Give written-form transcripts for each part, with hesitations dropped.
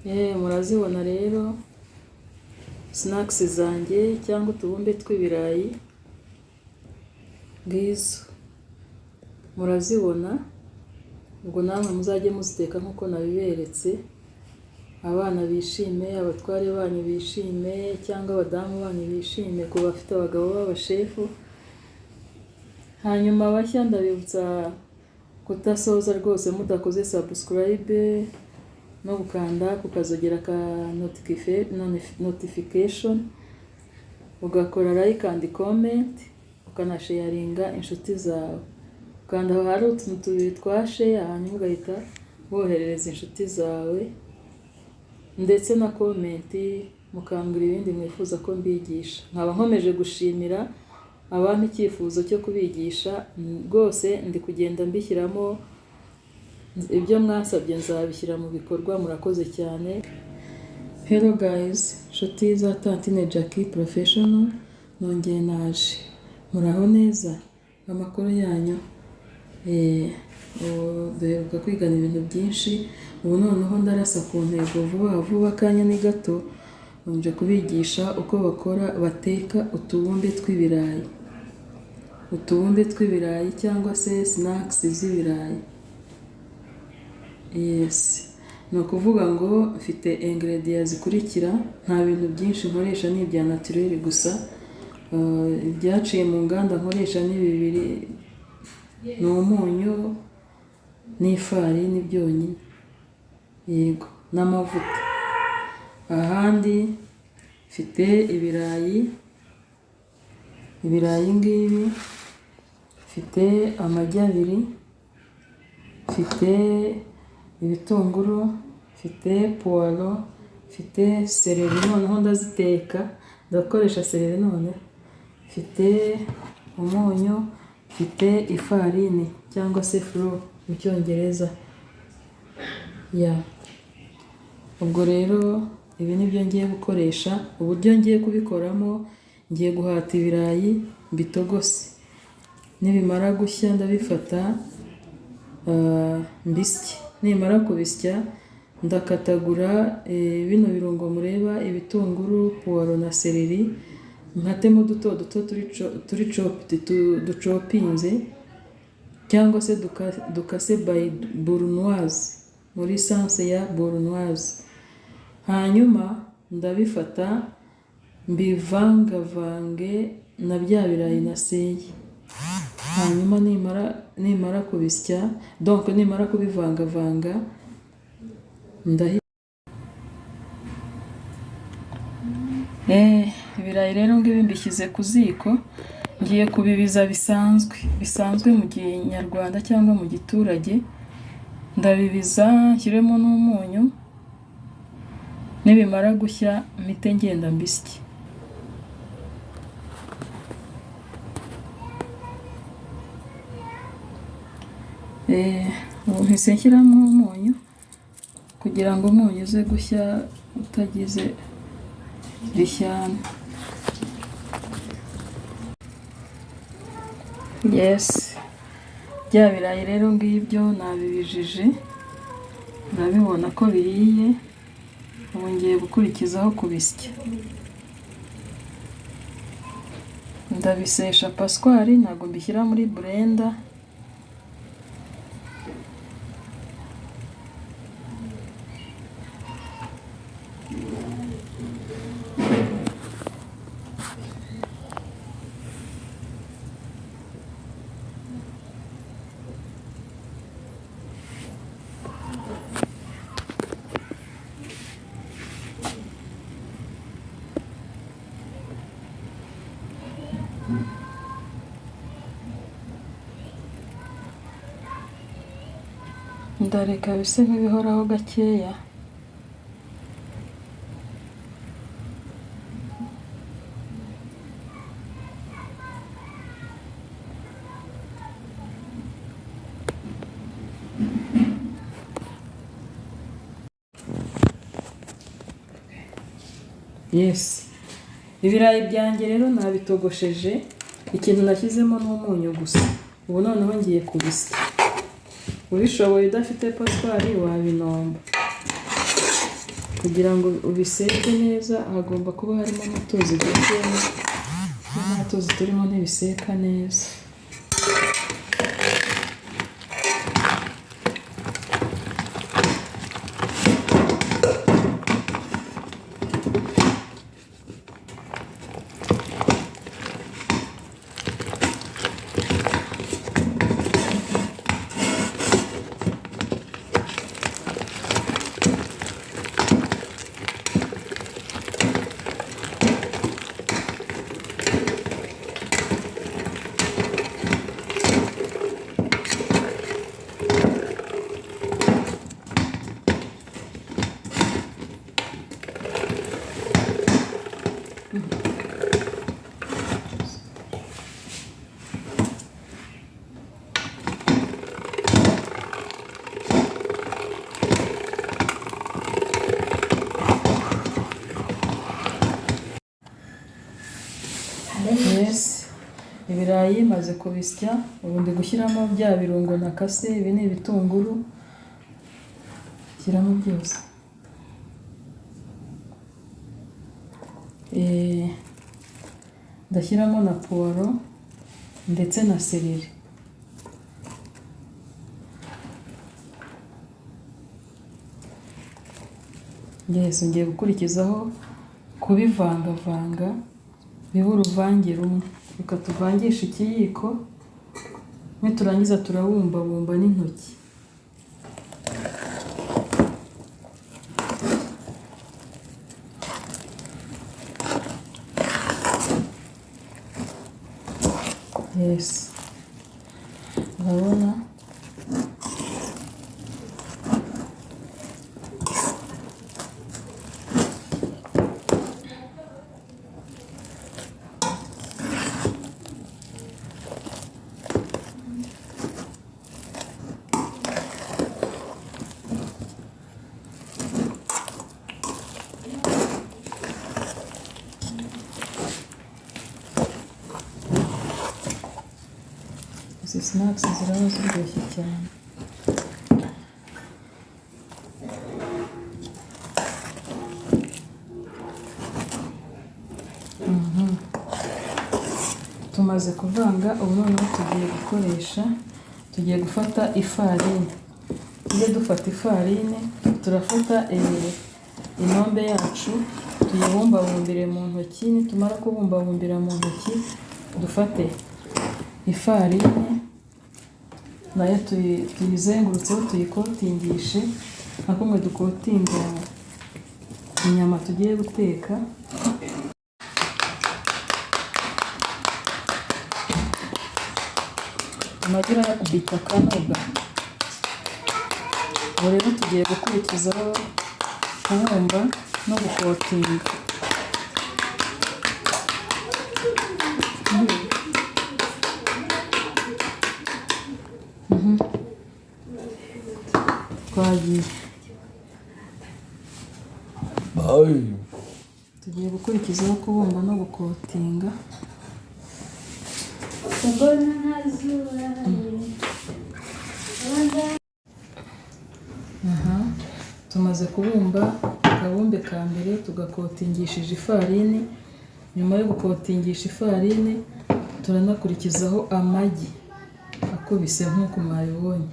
Murazibona rero snacks zanjye cyangwa utubumbe tw'ibirayi bwiza, murazibona. Ubwo namwe muzajye muziteka nkuko nabiberetse, abana bishime, abatware banyu bishime, cyangwa abadamu banyu bishime, ku bafite abagabo b'abashefu. Hanyuma bashya ndabibutsa kutasoza rwose mudakoze subscribe no gukanda kukazogera ka notification, ugakora like and comment, ukanasharinga inshuti zawe. Ukanda aho hari utuntu tubiri twa share, hanyuma ugahita woherereza inshuti zawe, ndetse na comment mukambwira ibindi mwifuza ko mbigisha. Nkaba nkomeje gushimira abantu icyifuzo cyo kubigisha, rwose ndi kugenda mbishyiramo ibyo mwasabye, nzabishyira mu bikorwa. Murakoze cyane. Hello guys, inshuti za Tantine Jackie Professional, nongeye naje. Muraho neza? Amakuru yanyu? Duheruka kwigana ibintu byinshi, ubu noneho ndarasa ku ntego vuba akanya ni gato. Nje kubigisha uko bateka utubumbe tw'ibirayi. Utubumbe tw'ibirayi cyangwa se snacks z'ibirayi. Yes. Ni ukuvuga ngo mfite ingredients zikurikira, nta bintu byinshi nkoresha, ni ibya naturel gusa. Ibyaciye mu nganda nkoresha ni bibiri, ni umunyu n'ifarini byonyine, yego, n'amavuta. Ahandi mfite ibirayi ngibi, mfite amagi abiri, mfite ibitunguru, mfite puwaro, mfite seleri, noneho ndaziteka, ndakoresha seleri none. Mfite umunyu, mfite ifarini cyangwa se flour mu cyongereza. Ubwo rero ibi nibyo ngiye gukoresha. Uburyo ngiye kubikoramo, ngiye guhata ibirayi mbitogose, nibimara gushya ndabifata mbisye. Nimara kubisya ndakatagura bino birungo mureba, ibitunguru, puwaro na seleri, nkatemo duto turi ducopinze, cyangwa se dukase by bournoise, muri sanse ya bournoise. Hanyuma ndabifata mbivangavange na bya birayi naseye. Hanyuma nimara kubisya, donc nimara kubivangavanga, ibirayi rero ngibi mbishyize ku ziko, ngiye kubibiza bisanzwe mu Kinyarwanda cyangwa mu giturage. Ndabibiza nshyiremo n'umunyu, nibimara gushya mpite ngenda mbisye. Ubu mpise nshyiramo umunyu kugira ngo umunyu uze gushya utagize rishyana. Yes, bya birayi rero ngibyo nabibijije, urabibona ko bihiye. Ubu ngiye gukurikizaho kubisya. Ndabisesha paswari, ntabwo mbishyira muri blender. Ndareka bise nk'ibihoraho gakeya. Yes, ibirayi byanjye rero nabitogosheje, ikintu nashyizemo n'umunyu gusa. Ubu noneho ngiye kubisya. ubishoboye udafite paswari wabinomba. kugira ngo ubiseke neza hagomba kuba harimo n'utuzi dukeya, nta tuzi turimo ntibiseka neza. Ibirayi maze kubisya, ubu ndi gushyiramo bya birungo nakase. Ibi ni ibitunguru, shyiramo byose. Ndashyiramo na puwaro ndetse na seleri. Ngiye gukurikizaho kubivangavanga bibe uruvange rumwe. Reka tuvangishe ikiyiko, niturangiza turabumbabumba n'intoki. Yes, urabona izi snacks ziraba ziryoshye cyane. Tumaze kuvanga, ubu noneho tugiye gufata ifarini. Tujye dufata ifarini, turafata inombe yacu tuyibumbabumbire mu ntoki. Nitumara kubumbabumbira mu ntoki, dufate ifarini nayo tuyizengurutseho, tuyikotingishe nka kumwe dukotinga inyama tugiye guteka. Amagi urayakubita akanoga. Ubu rero tugiye gukurikizaho kubumba no gukotinga. Twagiye. Tugiye gukurikizaho kubumba no gukotinga. Tumaze kubumba akabumbe ka mbere, tugakotingishije ifarini. Nyuma yo gukotingisha ifarini, turanakurikizaho amagi akubise nk'uko mwabibonye.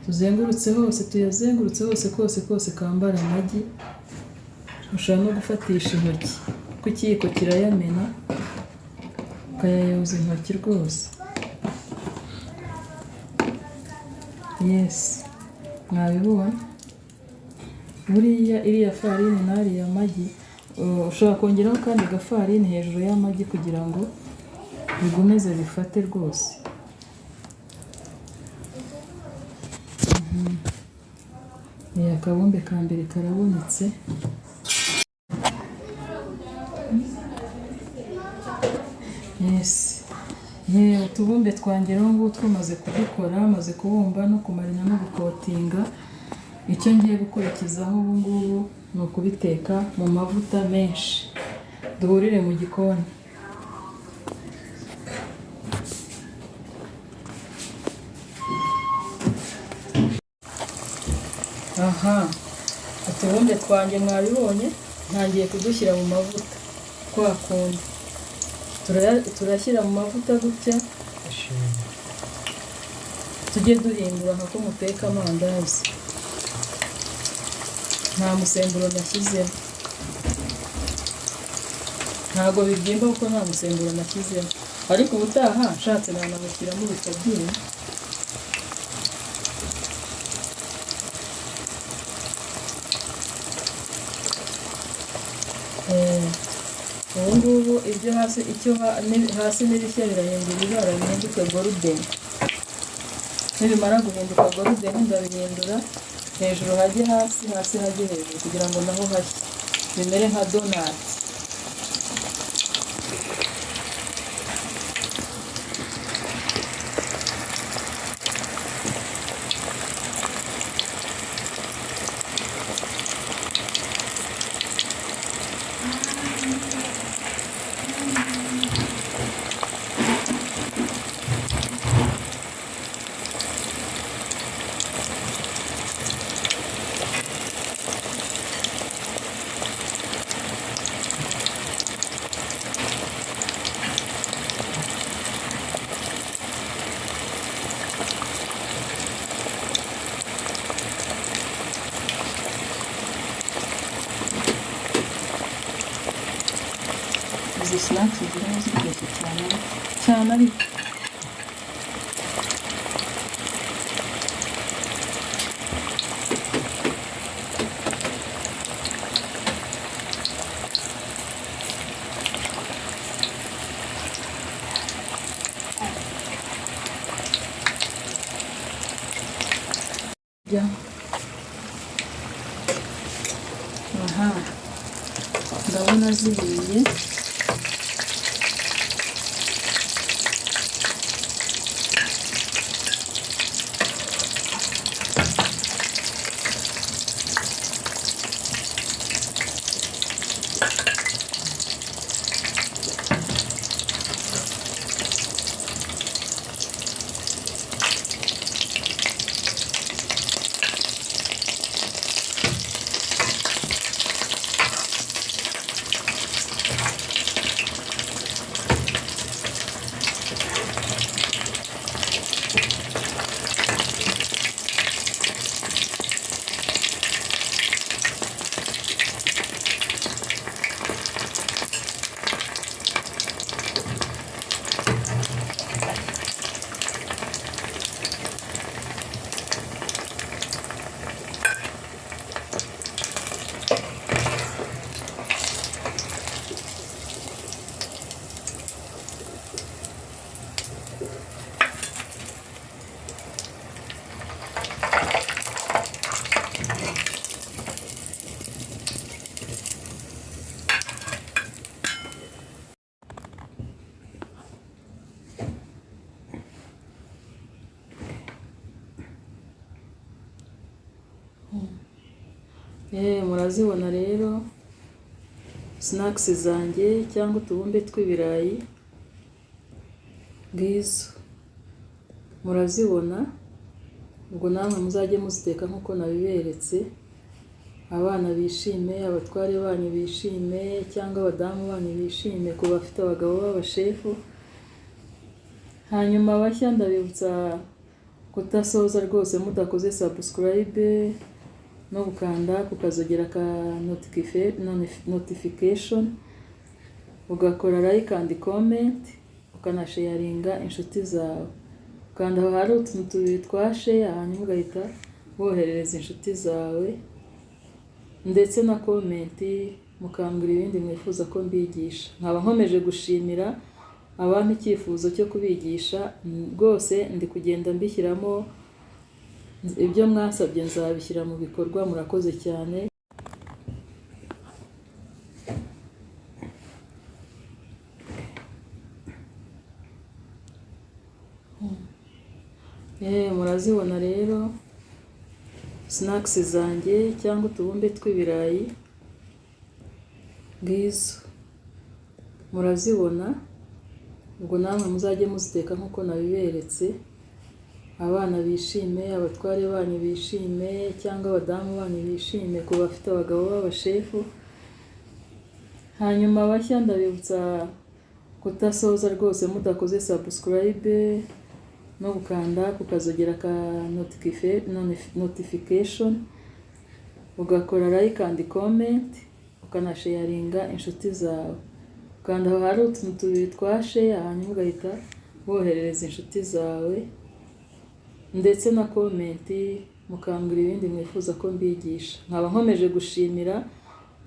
Tuzengurutse hose, tuyazengurutse hose kose kambara amagi. Ushobora no gufatisha intoki kuko ikiyiko kirayamena, ukayayoza intoki rwose. Yes, mwabibonye. Buriya iriya farini n'ariya magi, ushobora kongeraho kandi gafarini hejuru y'amagi kugira ngo bigomeze bifate rwose. Akabumbe ka mbere karabonetse. Yes, utubumbe twanjye rero ngubu tumaze kubikora, maze kubumba no kumarina no gukotinga. Icyo ngiye gukurikizaho ubu ngubu ni ukubiteka mu mavuta menshi. Duhurire mu gikoni. utubumbe twanjye mwabibonye ntangiye kudushyira mu mavuta kwa kundi turashyira mu mavuta gutya, tujye duhindura nka ko muteka amandazi. Nta musemburo nashyizemo, ntabwo bibyimba kuko nta musemburo nashyizemo, ariko ubutaha nshatse nanabushyiramo bikabyimba. Ubu ngubu ibyo hasi n'ibishya birahindura ibara bihinduke golden. Nibimara guhinduka golden ndabihindura hejuru hajye hasi, hasi hajye hejuru, kugira ngo naho hashye bimere nka donut. Izi snacks ziba ziryoshye cyane ariko aha ndabona zihiye. Murazibona rero snacks zanjye cyangwa utubumbe tw'ibirayi ngizo, murazibona. Ubwo namwe muzajye muziteka nk'uko nabiberetse, abana bishime, abatware banyu bishime, cyangwa abadamu banyu bishime, ku bafite abagabo b'abashefu. Hanyuma bashya ndabibutsa kutasoza rwose mudakoze subscribe no gukanda kukazogera ka notification, ugakora like and comment, ukanasharinga inshuti zawe. Ukanda aho hari utuntu tubiri twa share, hanyuma ugahita woherereza inshuti zawe, ndetse na comment mukambwira ibindi mwifuza ko mbigisha. Nkaba nkomeje gushimira abampa icyifuzo cyo kubigisha, rwose ndi kugenda mbishyiramo ibyo mwasabye, nzabishyira mu bikorwa. Murakoze cyane. Murazibona rero snacks zanjye cyangwa utubumbe tw'ibirayi ngizo, murazibona. Ubwo namwe muzajye muziteka nk'uko nabiberetse, abana bishime, abatware banyu bishime, cyangwa abadamu banyu bishime, ku bafite abagabo b'abashefu. Hanyuma abashya ndabibutsa kutasoza rwose mudakoze subscribe no gukanda kukazogera ka notification, ugakora like and comment, ukanasharinga inshuti zawe. Kandi aho hari utuntu tubiri twa share, hanyuma ugahita woherereza inshuti zawe, ndetse na comment mukambwira ibindi mwifuza ko mbigisha. Nkaba nkomeje gushimira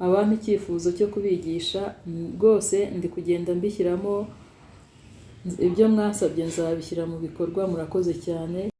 abantu icyifuzo cyo kubigisha, rwose ndi kugenda mbishyiramo ibyo mwasabye, nzabishyira mu bikorwa. Murakoze cyane.